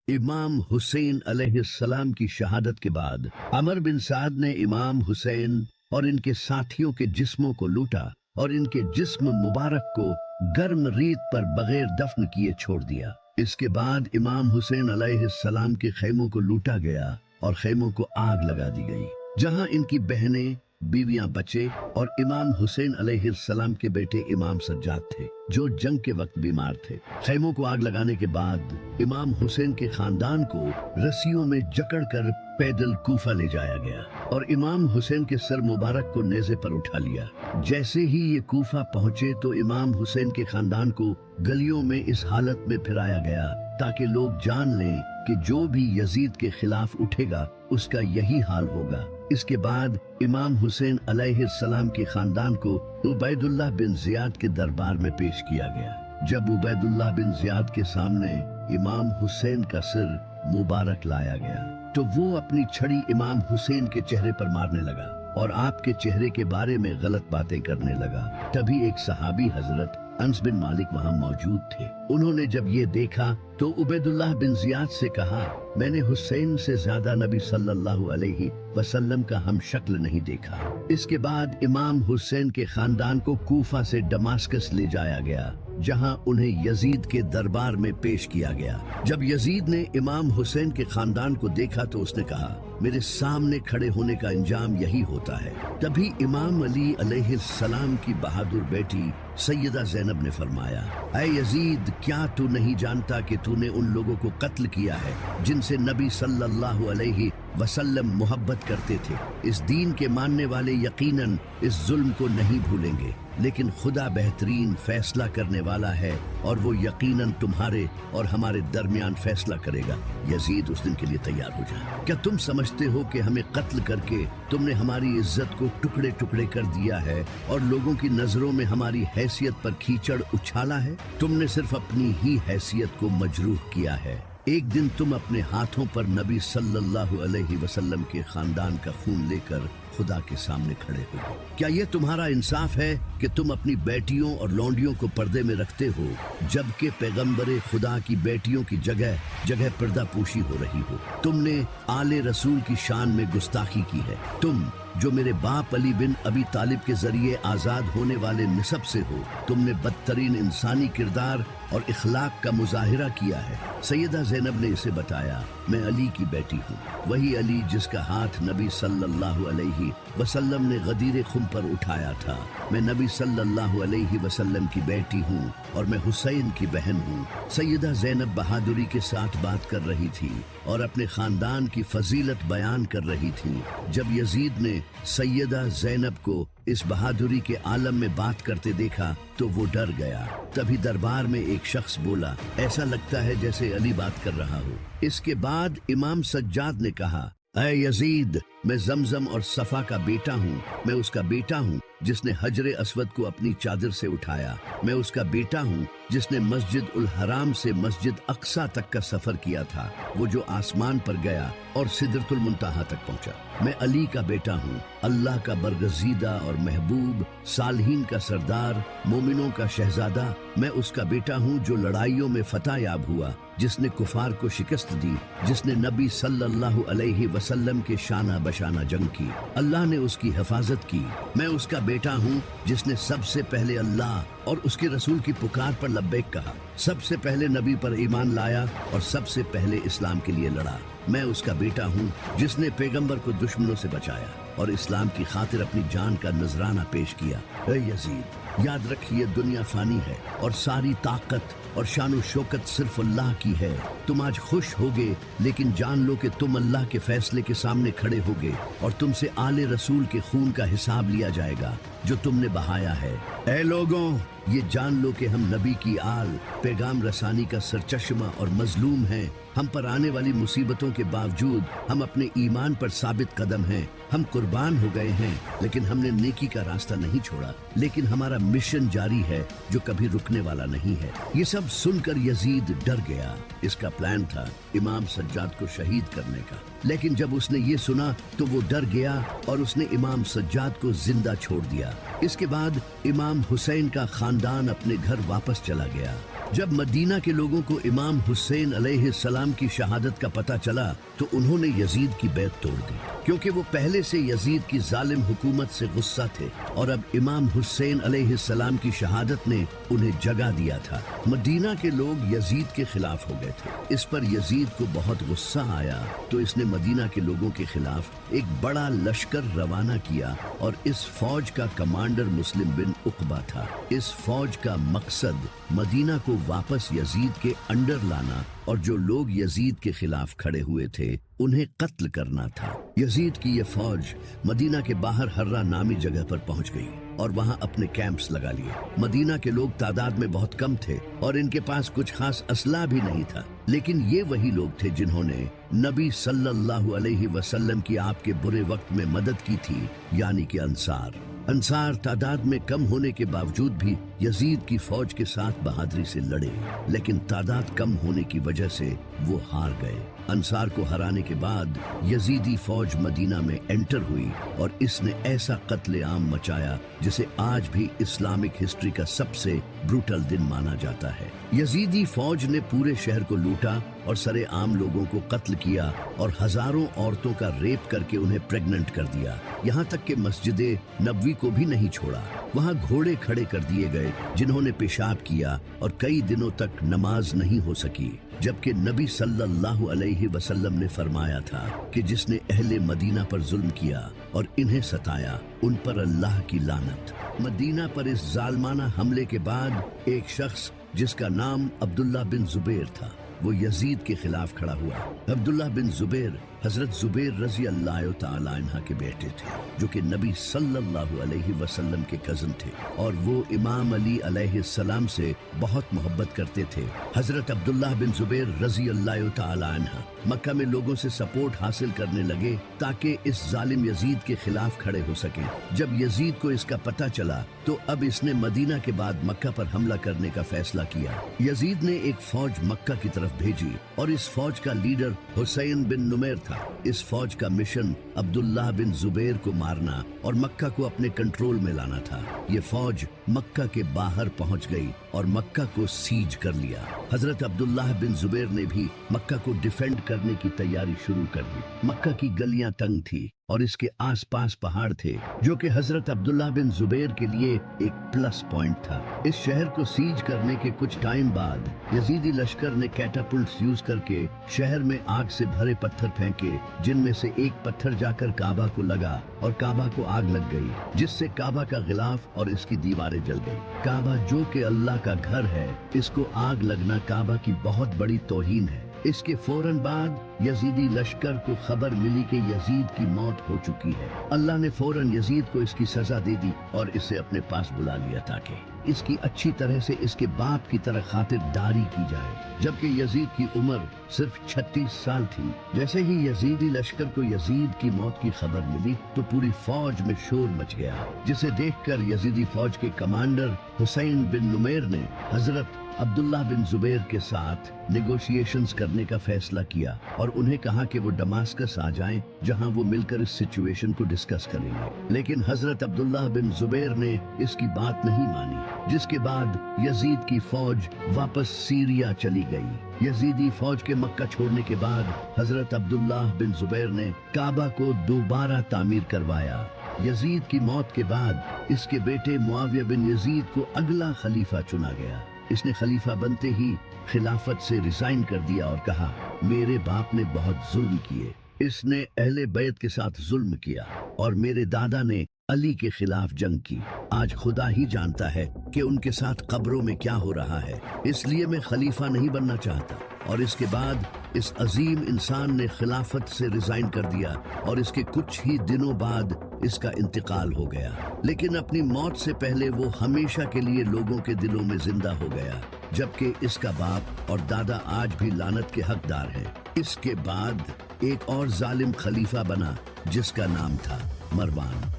امام حسین علیہ السلام کی شہادت کے بعد عمر بن سعد نے امام حسین اور ان کے ساتھیوں کے جسموں کو لوٹا اور ان کے جسم مبارک کو گرم ریت پر بغیر دفن کیے چھوڑ دیا۔ اس کے بعد امام حسین علیہ السلام کے خیموں کو لوٹا گیا اور خیموں کو آگ لگا دی گئی، جہاں ان کی بہنیں، بیویاں، بچے اور امام حسین علیہ السلام کے بیٹے امام سجاد تھے جو جنگ کے وقت بیمار تھے۔ خیموں کو آگ لگانے کے بعد امام حسین کے خاندان کو رسیوں میں جکڑ کر پیدل کوفہ لے جایا گیا اور امام حسین کے سر مبارک کو نیزے پر اٹھا لیا۔ جیسے ہی یہ کوفہ پہنچے تو امام حسین کے خاندان کو گلیوں میں اس حالت میں پھرایا گیا تاکہ لوگ جان لیں کہ جو بھی یزید کے خلاف اٹھے گا اس کا یہی حال ہوگا۔ اس کے بعد امام حسین علیہ السلام کے خاندان کو عبید اللہ بن زیاد کے دربار میں پیش کیا گیا۔ جب عبید اللہ بن زیاد کے سامنے امام حسین کا سر مبارک لایا گیا تو وہ اپنی چھڑی امام حسین کے چہرے پر مارنے لگا اور آپ کے چہرے کے بارے میں غلط باتیں کرنے لگا۔ تبھی ایک صحابی حضرت انس بن مالک وہاں موجود تھے۔ انہوں نے جب یہ دیکھا تو عبید اللہ بن زیاد سے کہا، میں نے حسین سے زیادہ نبی صلی اللہ علیہ وسلم کا ہم شکل نہیں دیکھا۔ اس کے بعد امام حسین کے خاندان کو کوفہ سے دماسکس لے جایا گیا جہاں انہیں یزید کے دربار میں پیش کیا گیا۔ جب یزید نے امام حسین کے خاندان کو دیکھا تو اس نے کہا، میرے سامنے کھڑے ہونے کا انجام یہی ہوتا ہے۔ تبھی امام علی علیہ السلام کی بہادر بیٹی سیدہ زینب نے فرمایا، اے یزید، کیا تو نہیں جانتا کہ تو نے ان لوگوں کو قتل کیا ہے جن سے نبی صلی اللہ علیہ وسلم محبت کرتے تھے؟ اس دین کے ماننے والے یقیناً اس ظلم کو نہیں بھولیں گے، لیکن خدا بہترین فیصلہ کرنے والا ہے اور وہ یقیناً تمہارے اور ہمارے درمیان فیصلہ کرے گا۔ یزید، اس دن کے لیے تیار ہو جائے۔ کیا تم سمجھتے ہو کہ ہمیں قتل کر کے تم نے ہماری عزت کو ٹکڑے ٹکڑے کر دیا ہے اور لوگوں کی نظروں میں ہماری حیثیت پر کیچڑ اچھالا ہے؟ تم نے صرف اپنی ہی حیثیت کو مجروح کیا ہے۔ ایک دن تم اپنے ہاتھوں پر نبی صلی اللہ علیہ وسلم کے خاندان کا خون لے کر خدا کے سامنے کھڑے ہو گئے۔ کیا یہ تمہارا انصاف ہے کہ تم اپنی بیٹیوں اور لونڈیوں کو پردے میں رکھتے ہو جبکہ پیغمبر خدا کی بیٹیوں کی جگہ جگہ پردہ پوشی ہو رہی ہو؟ تم نے آل رسول کی شان میں گستاخی کی ہے، تم جو میرے باپ علی بن ابی طالب کے ذریعے آزاد ہونے والے نسب سے ہو۔ تم نے بدترین انسانی کردار اور اخلاق کا مظاہرہ کیا ہے۔ سیدہ زینب نے اسے بتایا، میں علی کی بیٹی ہوں، وہی علی جس کا ہاتھ نبی صلی اللہ علیہ وسلم نے غدیر خم پر اٹھایا تھا۔ میں نبی صلی اللہ علیہ وسلم کی بیٹی ہوں اور میں حسین کی بہن ہوں۔ سیدہ زینب بہادری کے ساتھ بات کر رہی تھی اور اپنے خاندان کی فضیلت بیان کر رہی تھی۔ جب یزید نے سیدہ زینب کو اس بہادری کے عالم میں بات کرتے دیکھا تو وہ ڈر گیا۔ تبھی دربار میں ایک شخص بولا، ایسا لگتا ہے جیسے علی بات کر رہا ہو۔ اس کے بعد امام سجاد نے کہا، اے یزید، میں زمزم اور صفا کا بیٹا ہوں، میں اس کا بیٹا ہوں جس نے حجر اسود کو اپنی چادر سے اٹھایا، میں اس کا بیٹا ہوں جس نے مسجد الحرام سے مسجد اقصی تک کا سفر کیا تھا، وہ جو آسمان پر گیا اور سدرۃ المنتہا تک پہنچا۔ میں علی کا بیٹا ہوں، اللہ کا برگزیدہ اور محبوب، صالحین کا سردار، مومنوں کا شہزادہ۔ میں اس کا بیٹا ہوں جو لڑائیوں میں فتح یاب ہوا، جس نے کفار کو شکست دی، جس نے نبی صلی اللہ علیہ وسلم کے شانہ بشانہ جنگ کی، اللہ نے اس کی حفاظت کی۔ میں اس کا بیٹا ہوں جس نے سب سے پہلے اللہ اور اس کے رسول کی پکار پر لبیک کہا، سب سے پہلے نبی پر ایمان لایا اور سب سے پہلے اسلام کے لیے لڑا۔ میں اس کا بیٹا ہوں جس نے پیغمبر کو دشمنوں سے بچایا اور اسلام کی خاطر اپنی جان کا نذرانہ پیش کیا۔ اے یزید، یاد رکھیے دنیا فانی ہے اور ساری طاقت اور شان و شوکت صرف اللہ کی ہے۔ تم آج خوش ہوگے لیکن جان لو کہ تم اللہ کے فیصلے کے سامنے کھڑے ہوگے اور تم سے آل رسول کے خون کا حساب لیا جائے گا جو تم نے بہایا ہے۔ اے لوگوں، یہ جان لو کہ ہم نبی کی آل پیغام رسانی کا سرچشمہ اور مظلوم ہیں۔ ہم پر آنے والی مصیبتوں کے باوجود ہم اپنے ایمان پر ثابت قدم ہیں۔ ہم قربان ہو گئے ہیں لیکن ہم نے نیکی کا راستہ نہیں چھوڑا، لیکن ہمارا مشن جاری ہے جو کبھی رکنے والا نہیں ہے۔ یہ سب سن کر یزید ڈر گیا۔ اس کا پلان تھا امام سجاد کو شہید کرنے کا، لیکن جب اس نے یہ سنا تو وہ ڈر گیا اور اس نے امام سجاد کو زندہ چھوڑ دیا۔ اس کے بعد امام حسین کا خاندان اپنے گھر واپس چلا گیا۔ جب مدینہ کے لوگوں کو امام حسین علیہ السلام کی شہادت کا پتہ چلا تو انہوں نے یزید کی بیعت توڑ دی، کیونکہ وہ پہلے سے یزید کی ظالم حکومت سے غصہ تھے اور اب امام حسین علیہ السلام کی شہادت نے انہیں جگہ دیا تھا۔ مدینہ کے لوگ یزید کے خلاف ہو گئے تھے۔ اس پر یزید کو بہت غصہ آیا تو اس نے مدینہ کے لوگوں کے خلاف ایک بڑا لشکر روانہ کیا اور اس فوج کا کمانڈر مسلم بن عقبہ تھا۔ اس فوج کا مقصد مدینہ کو واپس یزید کے انڈر لانا اور جو لوگ یزید کے خلاف کھڑے ہوئے تھے انہیں قتل کرنا تھا۔ یزید کی یہ فوج مدینہ کے باہر حرہ نامی جگہ پر پہنچ گئی اور وہاں اپنے کیمپس لگا لیے۔ مدینہ کے لوگ تعداد میں بہت کم تھے اور ان کے پاس کچھ خاص اسلحہ بھی نہیں تھا، لیکن یہ وہی لوگ تھے جنہوں نے نبی صلی اللہ علیہ وسلم کی آپ کے برے وقت میں مدد کی تھی، یعنی کہ انصار تعداد میں کم ہونے کے باوجود بھی یزید کی فوج کے ساتھ بہادری سے لڑے، لیکن تعداد کم ہونے کی وجہ سے وہ ہار گئے۔ انصار کو ہرانے کے بعد یزیدی فوج مدینہ میں انٹر ہوئی اور اس نے ایسا قتل عام مچایا جسے آج بھی اسلامک ہسٹری کا سب سے بروٹل دن مانا جاتا ہے۔ یزیدی فوج نے پورے شہر کو لوٹا اور سرے عام لوگوں کو قتل کیا اور ہزاروں عورتوں کا ریپ کر کے انہیں پریگننٹ کر دیا، یہاں تک کہ مسجد نبوی کو بھی نہیں چھوڑا۔ وہاں گھوڑے کھڑے کر دیے گئے جنہوں نے پیشاب کیا اور کئی دنوں تک نماز نہیں ہو سکی، جبکہ نبی صلی اللہ علیہ وسلم نے فرمایا تھا کہ جس نے اہل مدینہ پر ظلم کیا اور انہیں ستایا ان پر اللہ کی لعنت۔ مدینہ پر اس ظالمانہ حملے کے بعد ایک شخص جس کا نام عبداللہ بن زبیر تھا وہ یزید کے خلاف کھڑا ہوا۔ عبداللہ بن زبیر حضرت زبیر رضی اللہ تعالی عنہ کے بیٹے تھے، جو کہ نبی صلی اللہ علیہ وسلم کے کزن تھے اور وہ امام علی علیہ السلام سے بہت محبت کرتے تھے۔ حضرت عبداللہ بن زبیر رضی اللہ تعالی عنہ مکہ میں لوگوں سے سپورٹ حاصل کرنے لگے تاکہ اس ظالم یزید کے خلاف کھڑے ہو سکیں۔ جب یزید کو اس کا پتہ چلا تو اب اس نے مدینہ کے بعد مکہ پر حملہ کرنے کا فیصلہ کیا۔ یزید نے ایک فوج مکہ کی طرف بھیجی اور اس فوج کا لیڈر حسین بن نمیر تھا۔ اس فوج کا مشن عبداللہ بن زبیر کو مارنا اور مکہ کو اپنے کنٹرول میں لانا تھا۔ یہ فوج مکہ کے باہر پہنچ گئی اور مکہ کو سیج کر لیا۔ حضرت عبداللہ بن زبیر نے بھی مکہ کو ڈیفینڈ کرنے کی تیاری شروع کر دی۔ مکہ کی گلیاں تنگ تھی اور اس کے آس پاس پہاڑ تھے، جو کہ حضرت عبداللہ بن زبیر کے لیے ایک پلس پوائنٹ تھا۔ اس شہر کو سیج کرنے کے کچھ ٹائم بعد یزیدی لشکر نے کیٹاپلٹس یوز کر کے شہر میں آگ سے بھرے پتھر پھینکے، جن میں سے ایک پتھر جا کر کعبہ کو لگا اور کعبہ کو آگ لگ گئی، جس سے کعبہ کا غلاف اور اس کی دیواریں جل گئی۔ کعبہ جو کہ اللہ کا گھر ہے، اس کو آگ لگنا کعبہ کی بہت بڑی توہین ہے۔ اس کے فوراً بعد یزیدی لشکر کو خبر ملی کہ یزید کی موت ہو چکی ہے۔ اللہ نے فوراً یزید کو اس کی سزا دے دی اور اسے اپنے پاس بلا لیا تاکہ اس کی اچھی طرح سے اس کے باپ کی طرح خاطرداری کی جائے، جبکہ یزید کی عمر صرف 36 سال تھی۔ جیسے ہی یزیدی لشکر کو یزید کی موت کی خبر ملی تو پوری فوج میں شور مچ گیا، جسے دیکھ کر یزیدی فوج کے کمانڈر حسین بن نمیر نے حضرت عبداللہ بن زبیر کے ساتھ نیگوشیشنز کرنے کا فیصلہ کیا اور انہیں کہا کہ وہ دمشق آ جائیں، جہاں وہ مل کر اس سچویشن کو ڈسکس کریں گے۔ لیکن حضرت عبداللہ بن زبیر نے اس کی بات نہیں مانی، جس کے بعد یزید کی فوج واپس سیریا چلی گئی۔ یزیدی فوج کے مکہ چھوڑنے کے بعد حضرت عبداللہ بن زبیر نے کعبہ کو دوبارہ تعمیر کروایا۔ یزید کی موت کے بعد اس کے بیٹے معاویہ بن یزید کو اگلا خلیفہ چنا گیا۔ اس نے خلیفہ بنتے ہی خلافت سے ریزائن کر دیا اور کہا، میرے باپ نے بہت ظلم کیے، اس نے اہل بیت کے ساتھ ظلم کیا اور میرے دادا نے علی کے خلاف جنگ کی۔ آج خدا ہی جانتا ہے کہ ان کے ساتھ قبروں میں کیا ہو رہا ہے، اس لیے میں خلیفہ نہیں بننا چاہتا۔ اور اس کے بعد اس عظیم انسان نے خلافت سے ریزائن کر دیا اور اس کے کچھ ہی دنوں بعد اس کا انتقال ہو گیا، لیکن اپنی موت سے پہلے وہ ہمیشہ کے لیے لوگوں کے دلوں میں زندہ ہو گیا، جبکہ اس کا باپ اور دادا آج بھی لعنت کے حقدار ہیں۔ اس کے بعد ایک اور ظالم خلیفہ بنا جس کا نام تھا مروان۔